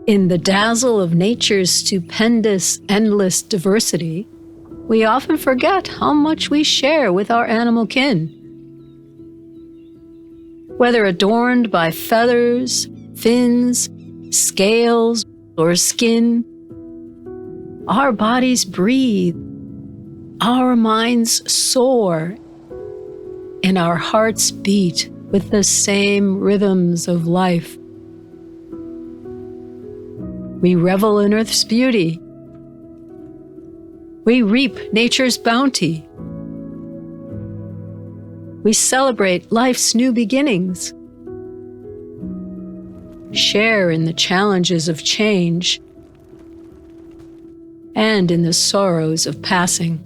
In the dazzle of nature's stupendous, endless diversity, we often forget how much we share with our animal kin. Whether adorned by feathers, fins, scales, or skin, our bodies breathe, our minds soar, and our hearts beat with the same rhythms of life. We revel in Earth's beauty. We reap nature's bounty. We celebrate life's new beginnings, share in the challenges of change, and in the sorrows of passing.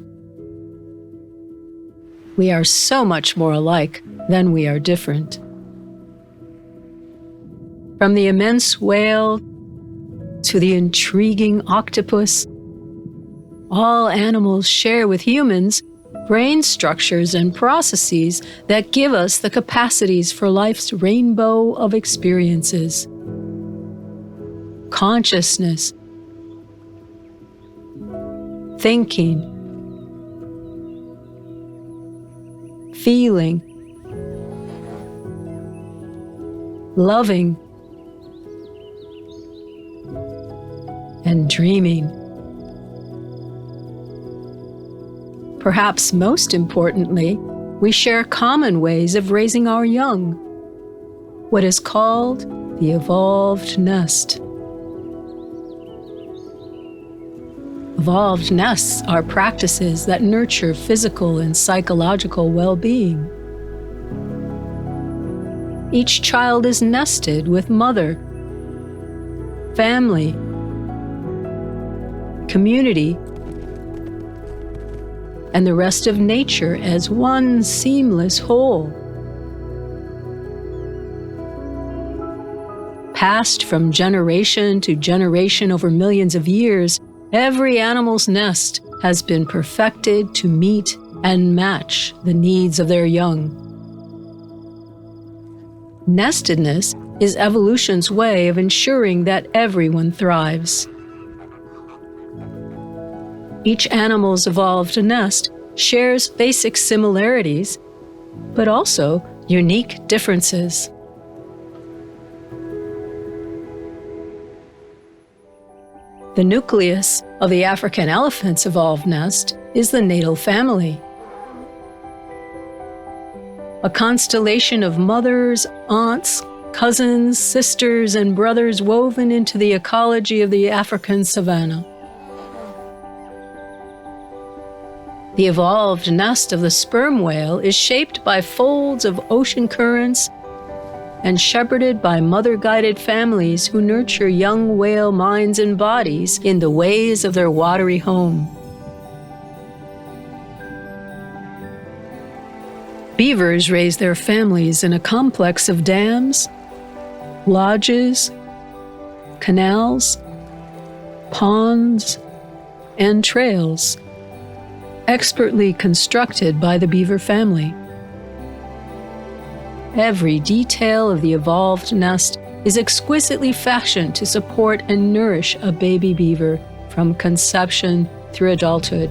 We are so much more alike than we are different. From the immense whale to the intriguing octopus, all animals share with humans brain structures and processes that give us the capacities for life's rainbow of experiences. Consciousness, thinking, feeling, loving, and dreaming. Perhaps most importantly, we share common ways of raising our young, what is called the evolved nest. Evolved nests are practices that nurture physical and psychological well-being. Each child is nested with mother, family, community, and the rest of nature as one seamless whole. Passed from generation to generation over millions of years, every animal's nest has been perfected to meet and match the needs of their young. Nestedness is evolution's way of ensuring that everyone thrives. Each animal's evolved nest shares basic similarities, but also unique differences. The nucleus of the African elephant's evolved nest is the natal family, a constellation of mothers, aunts, cousins, sisters, and brothers woven into the ecology of the African savanna. The evolved nest of the sperm whale is shaped by folds of ocean currents and shepherded by mother-guided families who nurture young whale minds and bodies in the ways of their watery home. Beavers raise their families in a complex of dams, lodges, canals, ponds, and trails, expertly constructed by the beaver family. Every detail of the evolved nest is exquisitely fashioned to support and nourish a baby beaver from conception through adulthood.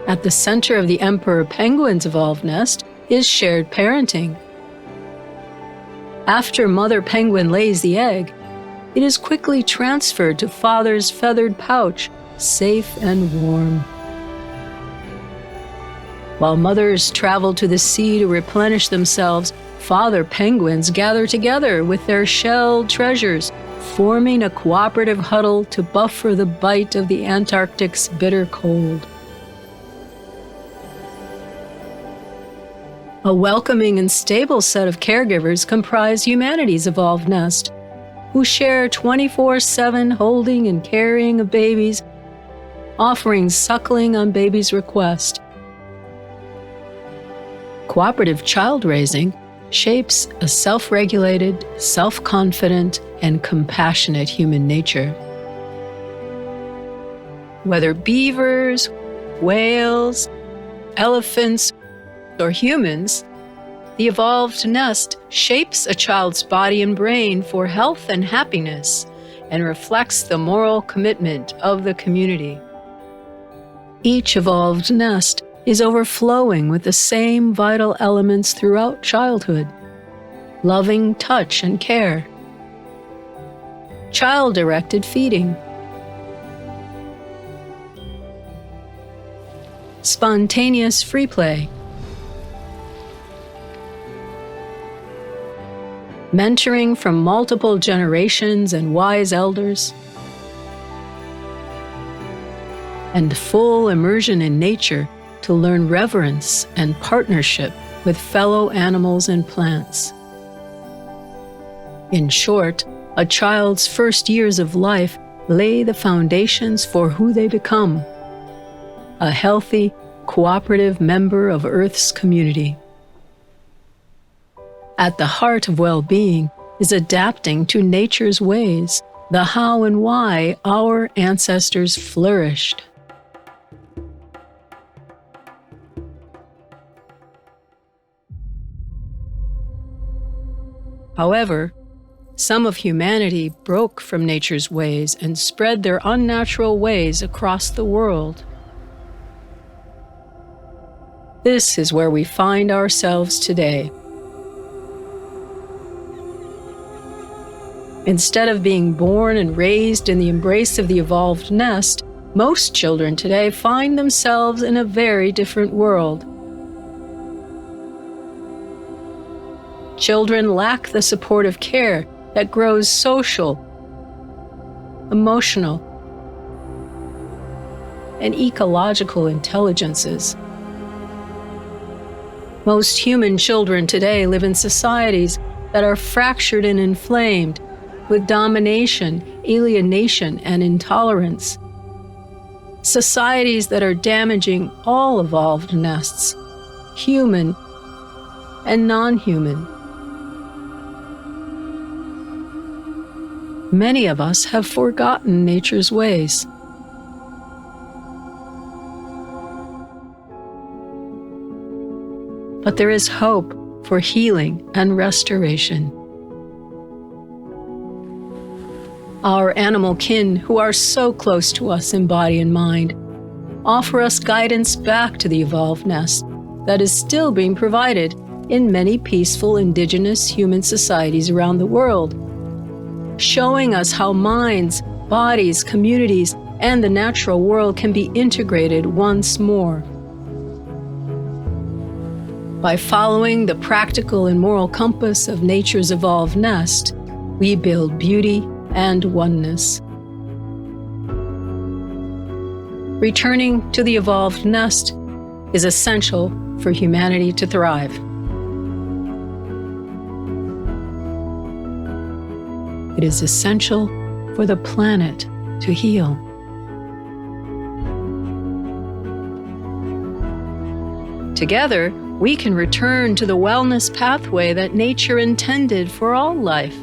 At the center of the emperor penguin's evolved nest is shared parenting. After mother penguin lays the egg, it is quickly transferred to father's feathered pouch, safe and warm. While mothers travel to the sea to replenish themselves, father penguins gather together with their shelled treasures, forming a cooperative huddle to buffer the bite of the Antarctic's bitter cold. A welcoming and stable set of caregivers comprise humanity's evolved nest, who share 24/7 holding and carrying of babies, offering suckling on baby's request. Cooperative child raising shapes a self-regulated, self-confident, and compassionate human nature. Whether beavers, whales, elephants, or humans, The evolved nest shapes a child's body and brain for health and happiness and reflects the moral commitment of the community. Each evolved nest is overflowing with the same vital elements throughout childhood: loving touch and care, child-directed feeding, spontaneous free play, mentoring from multiple generations and wise elders, and full immersion in nature to learn reverence and partnership with fellow animals and plants. In short, a child's first years of life lay the foundations for who they become: a healthy, cooperative member of Earth's community. At the heart of well-being is adapting to nature's ways, the how and why our ancestors flourished. However, some of humanity broke from nature's ways and spread their unnatural ways across the world. This is where we find ourselves today. Instead of being born and raised in the embrace of the evolved nest, most children today find themselves in a very different world. Children lack the supportive care that grows social, emotional, and ecological intelligences. Most human children today live in societies that are fractured and inflamed, with domination, alienation, and intolerance. Societies that are damaging all evolved nests, human and non-human. Many of us have forgotten nature's ways. But there is hope for healing and restoration. Our animal kin, who are so close to us in body and mind, offer us guidance back to the evolved nest that is still being provided in many peaceful indigenous human societies around the world, showing us how minds, bodies, communities, and the natural world can be integrated once more. By following the practical and moral compass of nature's evolved nest, we build beauty and oneness. Returning to the evolved nest is essential for humanity to thrive. It is essential for the planet to heal. Together, we can return to the wellness pathway that nature intended for all life.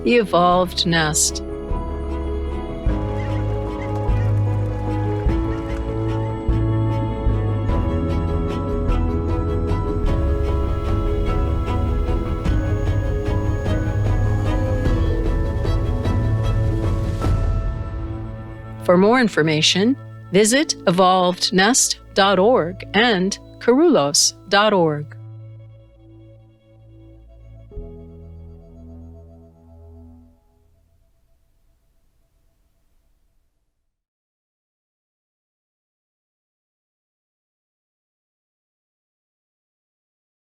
The evolved nest. For more information, visit evolvednest.org and Karulos.org.